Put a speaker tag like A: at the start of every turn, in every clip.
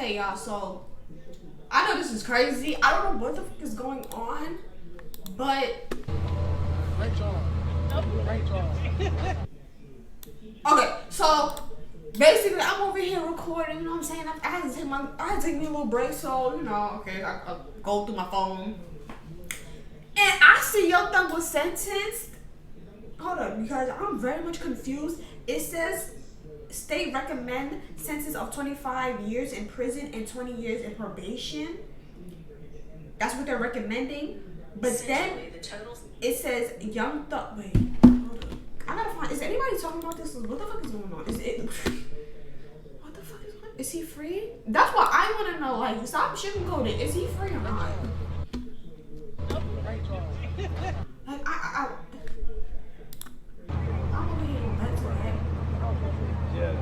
A: Okay, y'all, so I know this is crazy. I don't know what the fuck is going on, but
B: Great job. Great job.
A: okay, so basically I'm over here recording, you know what I'm saying? I had to take me a little break, so you know, okay, I go through my phone. And I see Young Thug was sentenced. Hold up, because I'm very much confused. It says state recommend sentence of 25 years in prison and 20 years in probation. That's what they're recommending. But then it says Young Thug. Wait, hold up. I gotta find. Is anybody talking about this? What the fuck is going on? Is it? What the fuck is going on? Is he free? That's what I want to know. Like, stop sugarcoating. Is he free or not?
B: Great job.
A: Like, I'm over here on that today.
C: Yeah.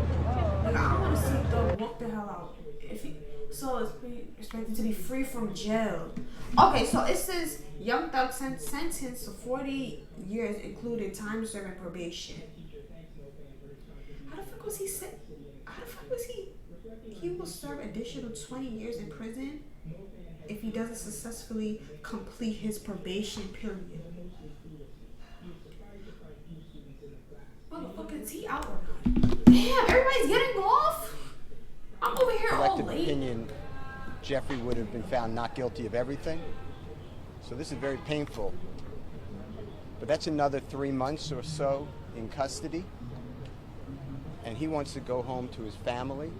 A: Like, I want to see Thug walk the hell out. If he, so it's expected to be free from jail. Okay, so it says Young Thug sentenced to 40 years, including time served and probation. How the fuck was he set? How the fuck was he? He will serve additional 20 years in prison if he doesn't successfully complete his probation period. Motherfucker, is he out or not? Damn, everybody's getting off. I'm over here all
D: Collective
A: late.
D: opinion, Jeffrey would have been found not guilty of everything. So this is very painful. But that's another 3 months or so in custody. And he wants to go home to his family.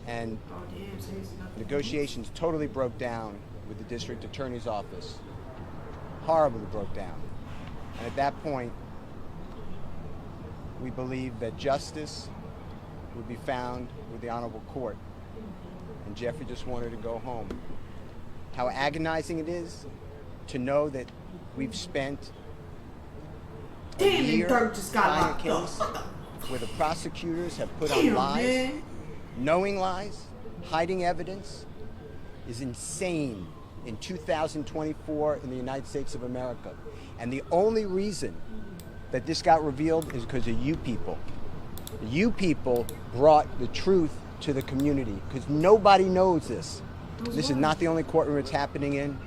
D: And
A: Oh damn, so he's not
D: negotiations totally broke down with the district attorney's office. Horribly broke down. And at that point, we believe that justice would be found with the honorable court. And Jeffrey just wanted to go home. How agonizing it is to know that we've spent a
A: Damn,
D: year
A: and Dirk just got
D: trying a
A: locked
D: case
A: up.
D: where the prosecutors have put
A: Damn,
D: on lies,
A: man.
D: knowing lies, hiding evidence, is insane in 2024 in the United States of America. And the only reason that this got revealed is because of you people. You people brought the truth to the community because nobody knows this. This is not the only courtroom it's happening in,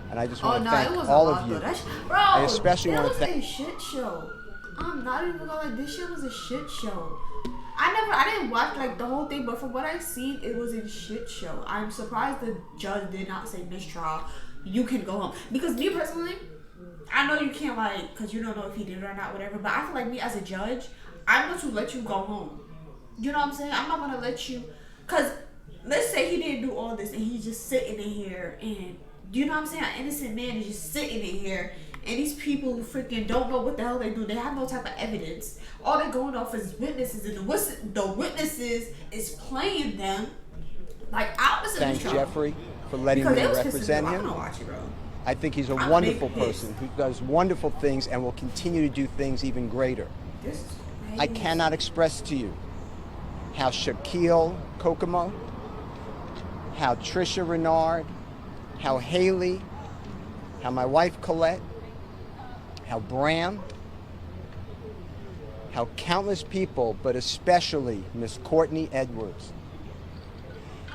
D: and I just want to thank all of you.
A: Bro,
D: I especially
A: it
D: want
A: was
D: to thank.
A: a shit show. I'm not even gonna lie, this shit was a shit show. I didn't watch like the whole thing, but from what I seen, it was a shit show. I'm surprised the judge did not say mistrial. You can go home because me personally, I know you can't like because you don't know if he did it or not, whatever. But I feel like me as a judge, I'm going to let you go home. You know what I'm saying? I'm not gonna let you, cause let's say he didn't do all this and he's just sitting in here and you know what I'm saying? An innocent man is just sitting in here and these people who freaking don't know what the hell they do. They have no type of evidence. All they're going off is witnesses and the witnesses is playing them. Like I was
D: Thank Jeffrey for letting me represent him. I think he's a wonderful person who does wonderful things and will continue to do things even greater.
A: This is crazy.
D: I cannot express to you how Shaquille Kokomo, how Trisha Renard, how Haley, how my wife Colette, how Bram, how countless people, but especially Miss Courtney Edwards,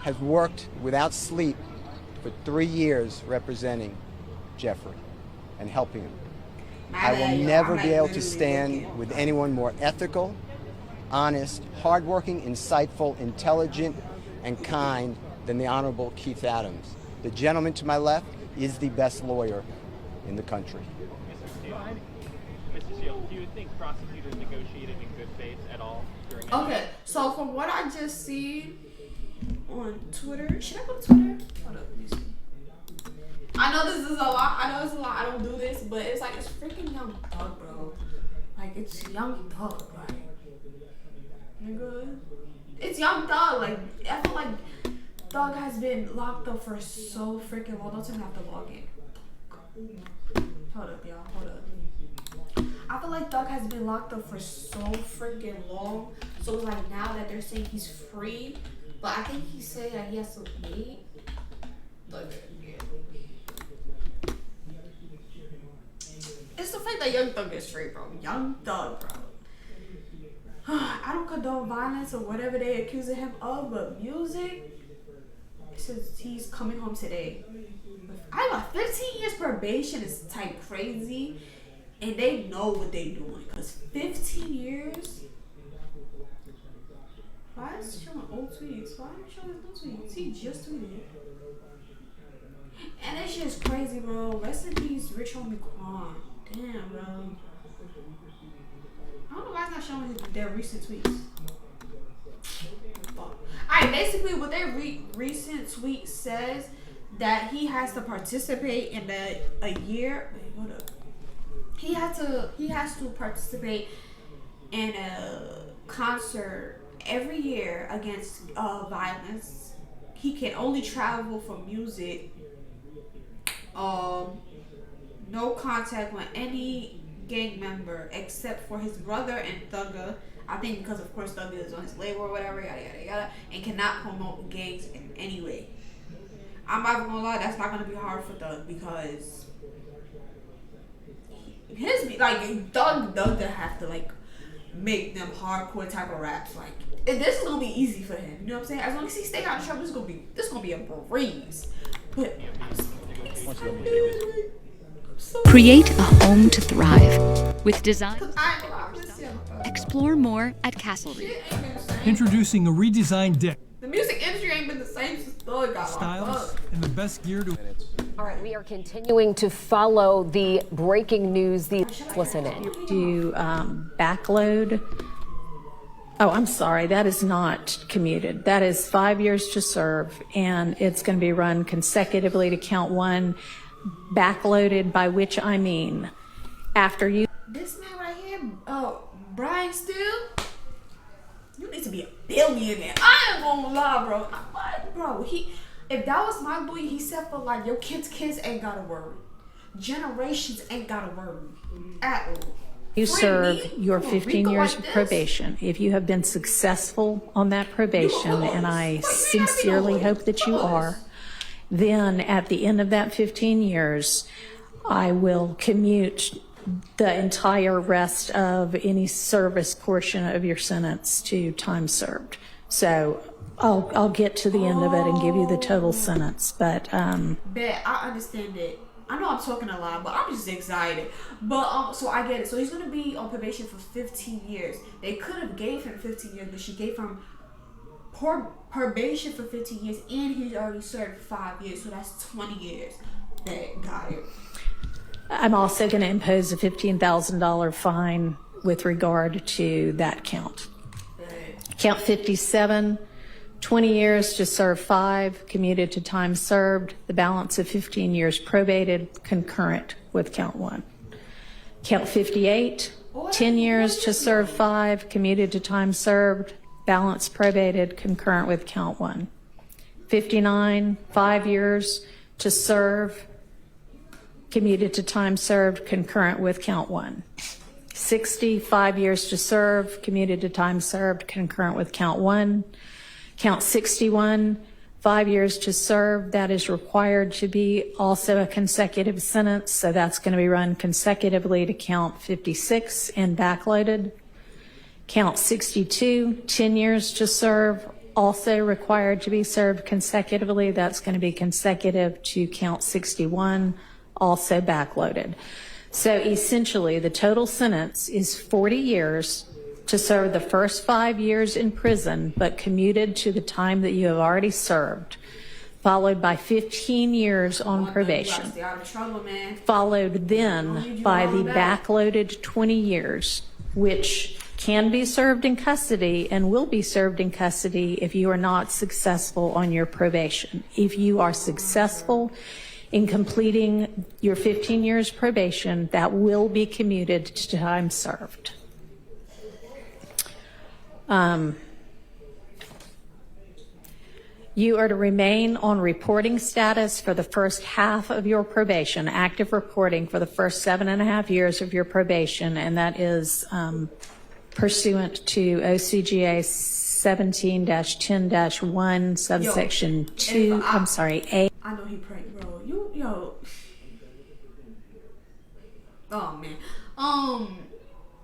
D: has worked without sleep for 3 years representing Jeffrey and helping him. I will never be able to stand with anyone more ethical, honest, hardworking, insightful, intelligent, and kind than the Honorable Keith Adams. The gentleman to my left is the best lawyer in the country.
E: Mr. Shields, do you think prosecutors negotiated in good faith at all during that?
A: Okay, so from what I just see on Twitter, should I go to Twitter? Hold up, let me see. I know this is a lot. I don't do this, but it's like it's freaking Young Thug, bro. Like it's Young Thug, like nigga. It's Young Thug. Like I feel like Thug has been locked up for so freaking long. Don't tell me I have to log in. Hold up, y'all. Hold up. I feel like Thug has been locked up for so freaking long. So it's like now that they're saying he's free, but I think he said that he has to wait. Look, yeah. It's the fact that Young Thug is free, bro. Young Thug, bro. I don't condone violence or whatever they accusing him of, but music, it says he's coming home today. I got 15 years probation is type crazy, and they know what they doing, because 15 years? Why is it showing old tweets? Why are you showing his new tweets? He just tweeted. And that shit's crazy, bro. Rest in peace, Rich Homie Quan. Damn, bro. I don't know why it's not showing their recent tweets. Alright, basically what their recent tweet says, that he has to participate in a year. Wait, hold up. He has to participate in a concert every year against violence. He can only travel for music. No contact with any gang member except for his brother and Thugger. I think because of course Thugger is on his label or whatever, yada yada yada, and cannot promote gangs in any way. I'm not gonna lie, that's not gonna be hard for Thug, because his like Thug gonna have to like make them hardcore type of raps. Like, and this is gonna be easy for him. You know what I'm saying? As long as he stay out of trouble, this is gonna be a breeze. But
C: Create a home to thrive with design. Explore more at Castle Reef.
B: Introducing a redesigned Dick.
A: The music industry ain't been the same since Thug got
B: Styles and the best gear to.
F: All right, we are continuing to follow the breaking news. Listen in.
G: Do backload. Oh, I'm sorry. That is not commuted. That is 5 years to serve, and it's going to be run consecutively to count one. Backloaded, by which I mean after you.
A: This man right here, Brian Steele, you need to be a billionaire. I ain't gonna lie, bro. What, bro? If that was my boy, he said for like your kids ain't gotta worry. Generations ain't gotta worry at all.
G: You serve your 15 years of probation. If you have been successful on that probation, and I sincerely hope that you are, then at the end of that 15 years, I will commute the entire rest of any service portion of your sentence to time served. So I'll get to the end of it and give you the total sentence. But
A: Bet I understand it. I know I'm talking a lot, but I'm just excited. But so I get it. So he's gonna be on probation for 15 years. They could have gave him 15 years, but she gave him probation for 15 years, and he's already served 5 years, so that's 20 years. That got it.
G: I'm also going to impose a $15,000 fine with regard to that count. Count 57, 20 years to serve 5, commuted to time served. The balance of 15 years probated, concurrent with count 1. Count 58, 10 years to serve 5, commuted to time served. Balance probated, concurrent with count 1. 59, 5 years to serve, commuted to time served, concurrent with count 1. 60, 5 years to serve, commuted to time served, concurrent with count 1. Count 61, 5 years to serve, that is required to be also a consecutive sentence, so that's going to be run consecutively to count 56 and backloaded. Count 62, 10 years to serve, also required to be served consecutively. That's going to be consecutive to count 61, also backloaded. So essentially, the total sentence is 40 years to serve the first 5 years in prison, but commuted to the time that you have already served, followed by 15 years on probation, followed then by the backloaded 20 years, which can be served in custody and will be served in custody if you are not successful on your probation. If you are successful in completing your 15 years probation, that will be commuted to time served. You are to remain on reporting status for the first half of your probation, active reporting for the first 7.5 years of your probation, and that is pursuant to OCGA 17-10-1, subsection 2, I'm sorry, A.
A: I know he pranked, bro. Yo. Oh, man.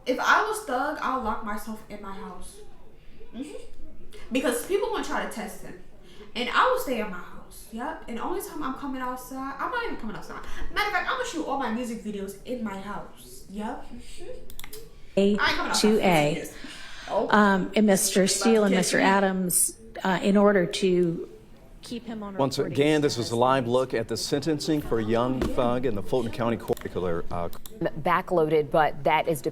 A: If I was Thug, I'll lock myself in my house. Because people gonna try to test him, and I will stay in my house. Yep. And the only time I'm coming outside, I'm not even coming outside. Matter of fact, I'm gonna shoot all my music videos in my house. Yep.
G: A2A. And Mr. Steele and Mr. Adams, in order to keep him on.
H: Once again, this was a live look at the sentencing for young Thug in the Fulton County Court.
F: Backloaded, but that is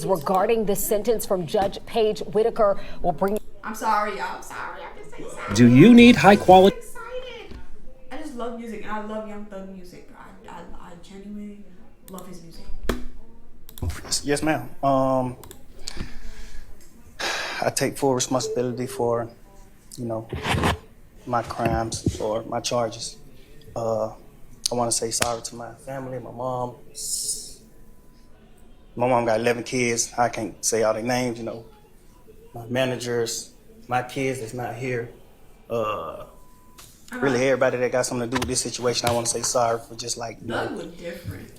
F: regarding the sentence from Judge Paige Whitaker. Will bring.
A: I'm sorry, y'all. I'm sorry. I can say sorry.
I: Do you need high quality?
A: I'm excited. I just love music, and I love Young Thug music. I genuinely love his music.
J: Yes, ma'am. I take full responsibility for, my crimes or my charges. I want to say sorry to my family, my mom. My mom got 11 kids. I can't say all their names, my managers, my kids that's not here. Really everybody that got something to do with this situation, I want to say sorry for just
A: Doug was different.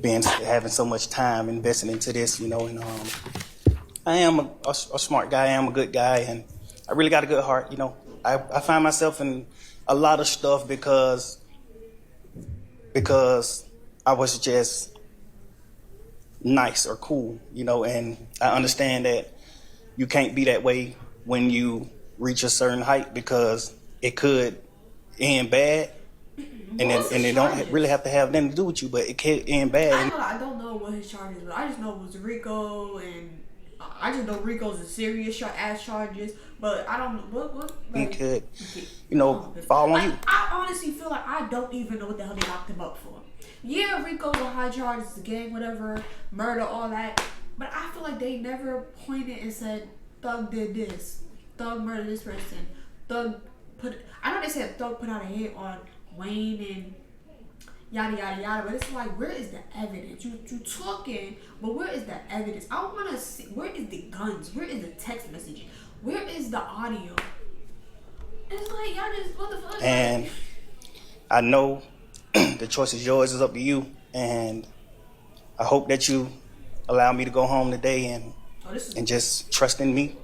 J: Having so much time invested into this, and I am a smart guy, I am a good guy, and I really got a good heart, I find myself in a lot of stuff because I was just nice or cool, and I understand that you can't be that way when you reach a certain height because it could end bad. And it don't really have to have nothing to do with you, but it can end bad.
A: I don't know what his charges were. I just know it was RICO, and I just know RICO's a serious ass charges. But I don't know what.
J: He could, fall on you.
A: I honestly feel like I don't even know what the hell they locked him up for. Yeah, RICO's a high charge, it's a gang, whatever, murder, all that. But I feel like they never pointed and said Thug did this, Thug murdered this person, Thug put. I know they said Thug put out a hit on Wayne and yada yada yada, but it's like, where is the evidence? You talking, but where is the evidence? I want to see, where is the guns? Where is the text messaging? Where is the audio? It's like, y'all just, what the fuck?
J: And I know the choice is yours, it's up to you, and I hope that you allow me to go home today and just trust in me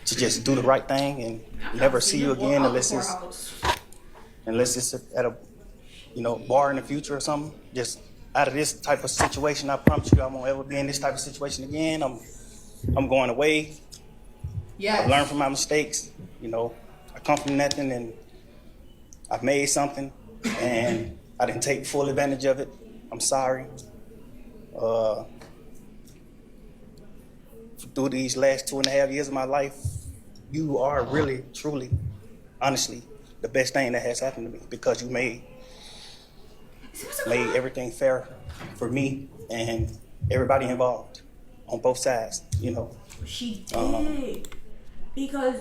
J: to just do the right thing and never see you again unless it's at a bar in the future or something. Just out of this type of situation, I promise you I won't ever be in this type of situation again. I'm going away.
A: Yes.
J: I've learned from my mistakes. I come from nothing and I've made something and I didn't take full advantage of it. I'm sorry. Through these last 2.5 years of my life, you are really, truly, honestly, the best thing that has happened to me because you made everything fair for me and everybody involved on both sides,
A: She did. Because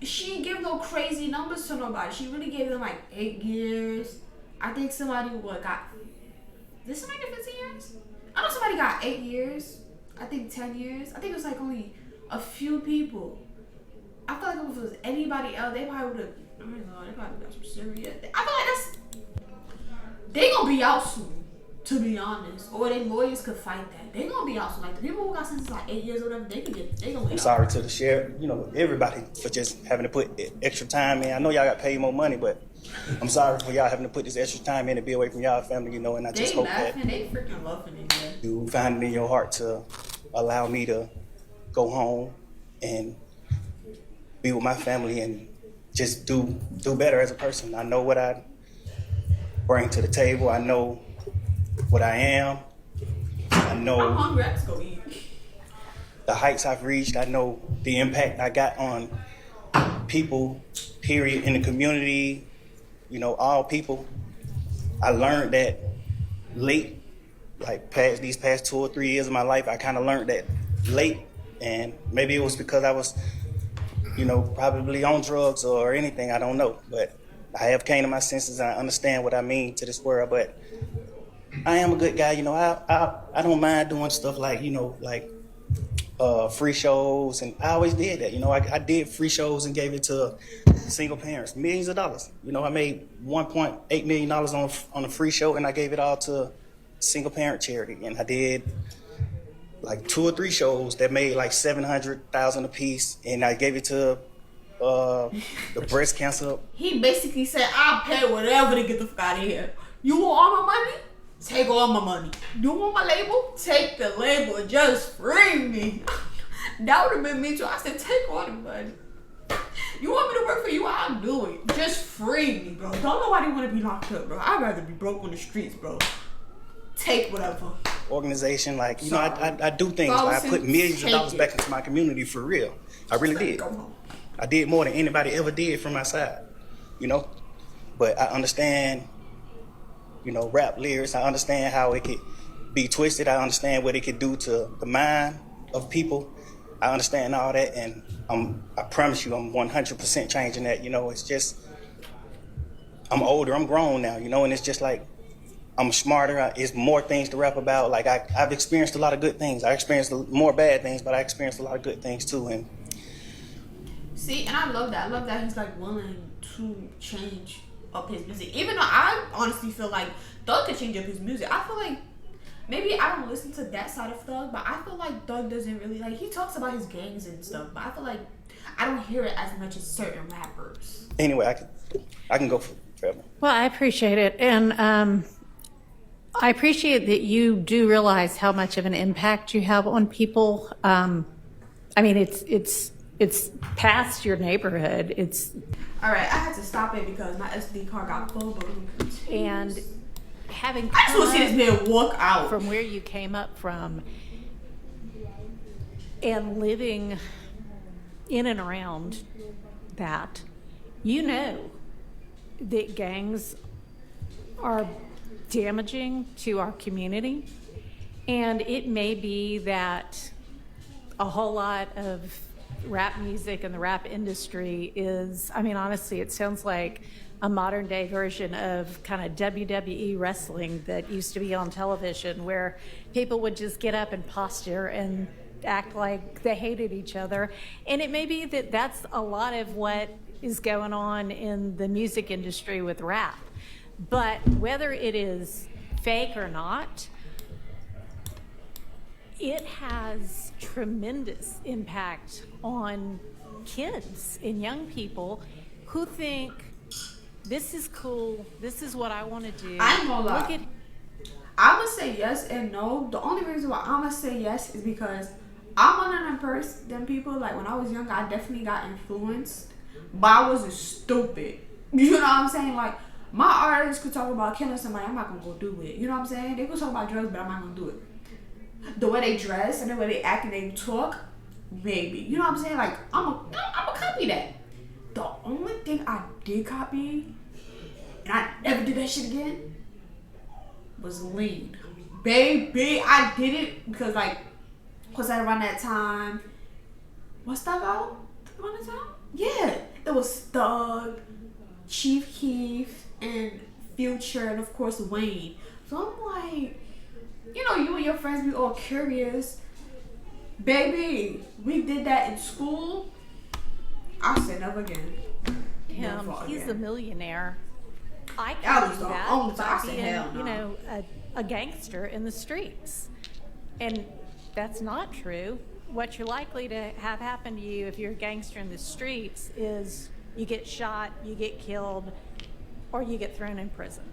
A: she didn't give no crazy numbers to nobody. She really gave them 8 years. I think somebody did somebody get 15 years? I know somebody got 8 years. I think 10 years. I think it was only a few people. I feel like if it was anybody else, they probably would have, I don't know, they probably got some serious. I feel like they gonna be out soon, to be honest. Or their lawyers could fight that. They gonna be out soon. The people who got sentenced 8 years or whatever, they gonna be out.
J: I'm sorry to the sheriff, everybody for just having to put extra time in. I know y'all got paid more money, but I'm sorry for y'all having to put this extra time in to be away from y'all family, and I just hope that
A: they freaking laughing in there.
J: You find it in your heart to allow me to go home and be with my family and just do better as a person. I know what I bring to the table. I know what I am. I know
A: I'm hungry. Let's go eat.
J: The heights I've reached. I know the impact I got on people, period, in the community, all people. I learned that late, these past 2 or 3 years of my life, I kind of learned that late. And maybe it was because I was, probably on drugs or anything, I don't know. But I have came to my senses and I understand what I mean to this world. But I am a good guy, I don't mind doing stuff free shows, and I always did that. I did free shows and gave it to single parents, millions of dollars. I made $1.8 million on a free show, and I gave it all to single parent charity. And I did like 2 or 3 shows that made like $700,000 a piece, and I gave it to the breast cancer.
A: He basically said, I'll pay whatever to get the fuck out of here. You want all my money? Take all my money. You want my label? Take the label. Just free me. That would have been me too. I said, take all the money. You want me to work for you? I'll do it. Just free me, bro. Don't nobody want to be locked up, bro. I'd rather be broke on the streets, bro. Take whatever.
J: Organization, like, you know, I do things. Like, I put millions of dollars back into my community for real. I really did. I did more than anybody ever did from my side, you know? But I understand, you know, rap lyrics. I understand how it could be twisted. I understand what it could do to the mind of people. I understand all that, and I promise you I'm 100% changing that. You know, it's just, I'm older, I'm grown now, you know, and it's just like, I'm smarter. It's more things to rap about. Like, I've experienced a lot of good things. I experienced more bad things, but I experienced a lot of good things too. And
A: see, and I love that. I love that he's like willing to change up his music. Even though I honestly feel like Thug could change up his music. I feel like maybe I don't listen to that side of Thug, but I feel like Thug doesn't really, like, he talks about his gangs and stuff, but I feel like I don't hear it as much as certain rappers.
J: Anyway, I can go forever.
G: Well, I appreciate it. And I appreciate that you do realize how much of an impact you have on people. I mean, it's past your neighborhood. It's
A: all right. I had to stop it because my SD card got full, but
G: and having
A: I just want to see this man walk out
G: from where you came up from and living in and around that, you know that gangs are damaging to our community, and it may be that a whole lot of rap music and the rap industry is, I mean, honestly, it sounds like a modern day version of kind of WWE wrestling that used to be on television, where people would just get up and posture and act like they hated each other. And it may be that that's a lot of what is going on in the music industry with rap. But whether it is fake or not, it has tremendous impact on kids and young people who think, this is cool, this is what I want to do.
A: I ain't gonna lie. I'm gonna say yes and no. The only reason why I'm gonna say yes is because I'm one of them people, like when I was young, I definitely got influenced, but I wasn't stupid. You know what I'm saying? Like, my artists could talk about killing somebody, I'm not gonna go do it. You know what I'm saying? They could talk about drugs, but I'm not gonna do it. The way they dress and the way they act and they talk, maybe. You know what I'm saying? Like, I'm a copy that. The only thing I did copy, and I never did that shit again, was lean. Baby, I did it because, like, was that around that time? Was Thug out around that time? Yeah. It was Thug, Chief Keef, and Future, and of course Wayne. So I'm like, you know, you and your friends be all curious. Baby, we did that in school. I said never again.
G: He's a millionaire. I
A: That
G: can
A: was
G: do
A: the
G: that
A: only
G: by
A: time I said
G: being,
A: hell no.
G: you know, a gangster in the streets. And that's not true. What you're likely to have happen to you if you're a gangster in the streets is you get shot, you get killed, or you get thrown in prison.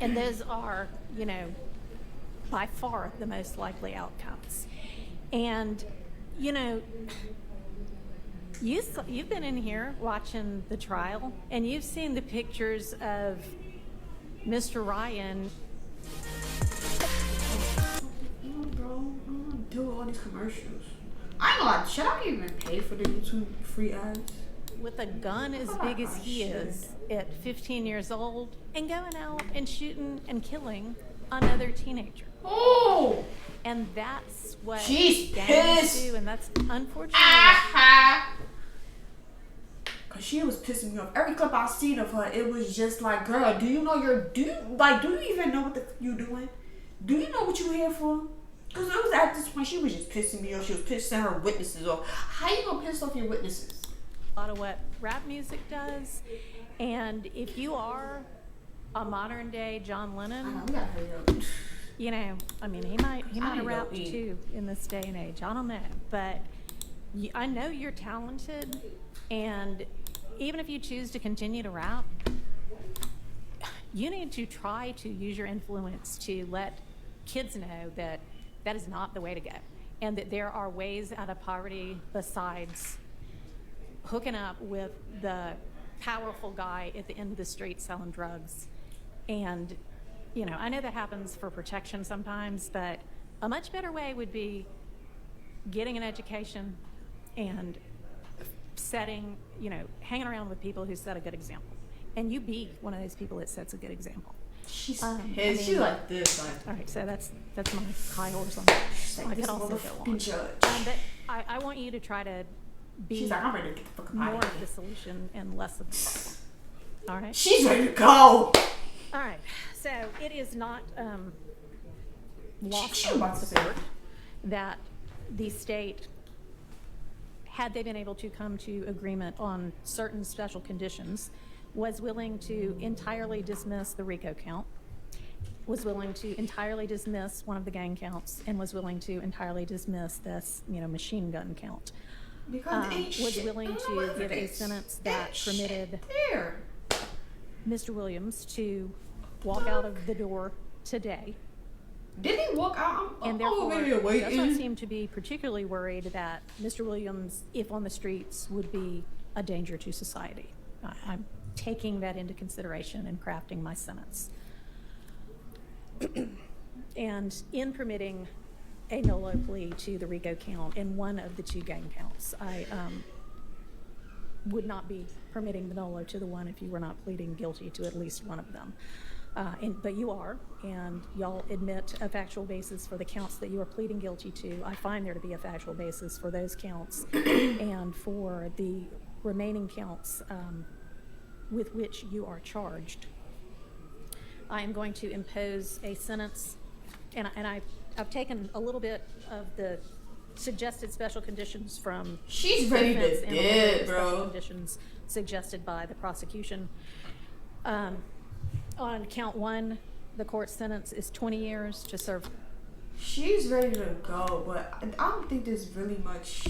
G: And those are, you know, by far the most likely outcomes. And, you know, you've been in here watching the trial, and you've seen the pictures of Mr. Ryan.
A: Bro, do all these commercials. I ain't gonna lie, should I even pay for the YouTube free ads?
G: With a gun as big as he is at 15 years old and going out and shooting and killing another teenager.
A: Oh!
G: And that's what
A: She's
G: gangs
A: pissed.
G: do, and that's unfortunate.
A: Cause she was pissing me off. Every clip I seen of her, it was just like, girl, do you know do you even know what the you doing? Do you know what you here for? Cause it was at this point she was just pissing me off. She was pissing her witnesses off. How you gonna piss off your witnesses?
G: A lot of what rap music does, and if you are a modern day John Lennon,
A: I know, we gotta hurry up.
G: you know, I mean, he might have rapped too in this day and age. I don't know, but I know you're talented, and even if you choose to continue to rap, you need to try to use your influence to let kids know that that is not the way to go, and that there are ways out of poverty besides hooking up with the powerful guy at the end of the street selling drugs. And, you know, I know that happens for protection sometimes, but a much better way would be getting an education and setting, you know, hanging around with people who set a good example. And you be one of those people that sets a good example.
A: She's like this. Like.
G: All right, so that's my high horse on that. I could also go on. But I want you to try to be
A: She's like, I'm ready to get the fuck
G: more
A: out
G: of the solution and less of the problem. All right?
A: She's ready to go.
G: All right, so it is not lost on support that the state, had they been able to come to agreement on certain special conditions, was willing to entirely dismiss the RICO count, was willing to entirely dismiss one of the gang counts, and was willing to entirely dismiss this, you know, machine gun count. Was willing to give a sentence that permitted Mr. Williams to walk out of the door today.
A: Did he walk out?
G: And therefore does not seem to be particularly worried that Mr. Williams, if on the streets, would be a danger to society. I'm taking that into consideration and crafting my sentence. And in permitting a nolo plea to the RICO count in one of the two gang counts, I would not be permitting the nolo to the one if you were not pleading guilty to at least one of them. But you are, and y'all admit a factual basis for the counts that you are pleading guilty to. I find there to be a factual basis for those counts and for the remaining counts with which you are charged. I am going to impose a sentence, and I've taken a little bit of the suggested special conditions from
A: She's ready to dead, bro.
G: Special conditions suggested by the prosecution. On count one, the court sentence is 20 years to serve.
A: She's ready to go, but I don't think there's really much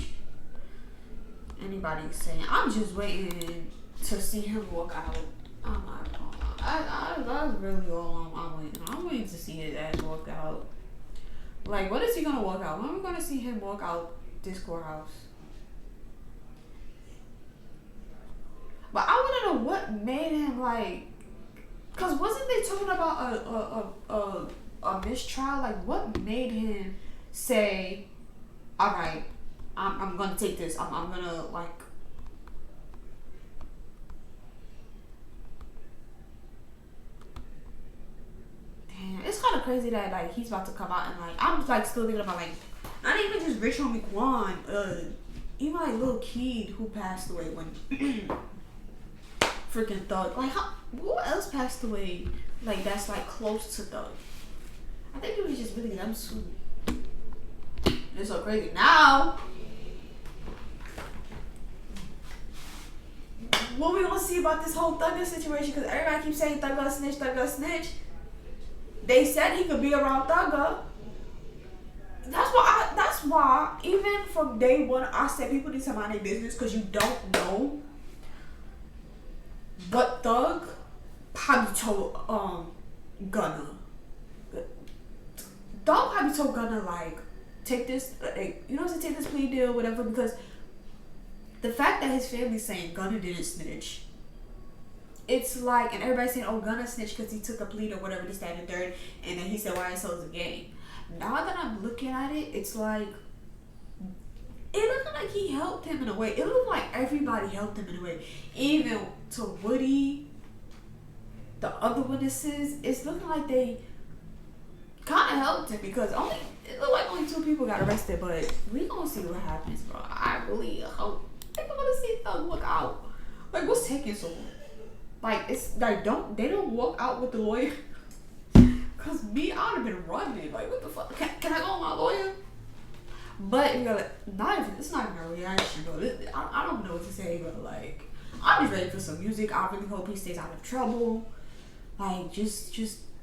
A: anybody's saying. I'm just waiting to see him walk out. I'm not gonna lie. That's really all I'm waiting on. I'm waiting to see his ass walk out. Like, when is he gonna walk out? When are we gonna see him walk out this courthouse? But I wanna know what made him, like, cause wasn't they talking about a mistrial? Like, what made him say, all right, I'm gonna take this. I'm gonna, like, it's kind of crazy that, like, he's about to come out and, like, I'm, like, still thinking about, like, not even just Rich Homie Quan, even, like, little kid who passed away when freaking Thug, like, who else passed away, like, that's, like, close to Thug? I think it was just really them two. It's so crazy. Now, what we gonna see about this whole Thugger situation? Because everybody keeps saying Thugger snitch, Thugger snitch. They said he could be around Thugger. That's why, even from day one, I said people need to mind their business, because you don't know what Thug probably told Gunna. Thug probably told Gunna, like, take this, like, you know what I'm saying, take this plea deal, whatever, because the fact that his family's saying Gunna didn't snitch, it's like, and everybody's saying, oh, Gunna snitched because he took a plea or whatever, this, that, and the third, and then he said YSL is a game. Now that I'm looking at it, it's like, it looked like he helped him in a way. It looked like everybody helped him in a way. Even to Woody, the other witnesses, it's looking like they kind of helped him, because it looked like only 2 people got arrested, but we gonna see what happens, bro. I really hope. I think I'm gonna see Thug walk out. Like, what's taking so long? Like, it's like, they don't walk out with the lawyer. Cause me, I'd have been running. Like, what the fuck? Can I go on my lawyer? But you know, it's not even a reaction, bro. I don't know what to say, but like, I'm just ready for some music. I really hope he stays out of trouble. Like, just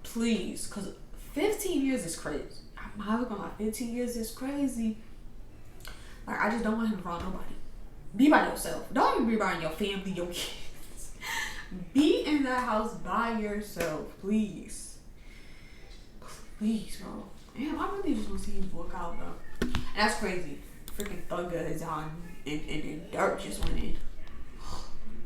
A: please, cause 15 years is crazy. I'm not gonna lie, 15 years is crazy. Like, I just don't want him to wrong nobody. Be by yourself. Don't even be around your family, your kids. Be in that house by yourself, please. Please, bro. Damn, I really just want to see him walk out, though. And that's crazy. Freaking Thugger is on, and Dirt just went in.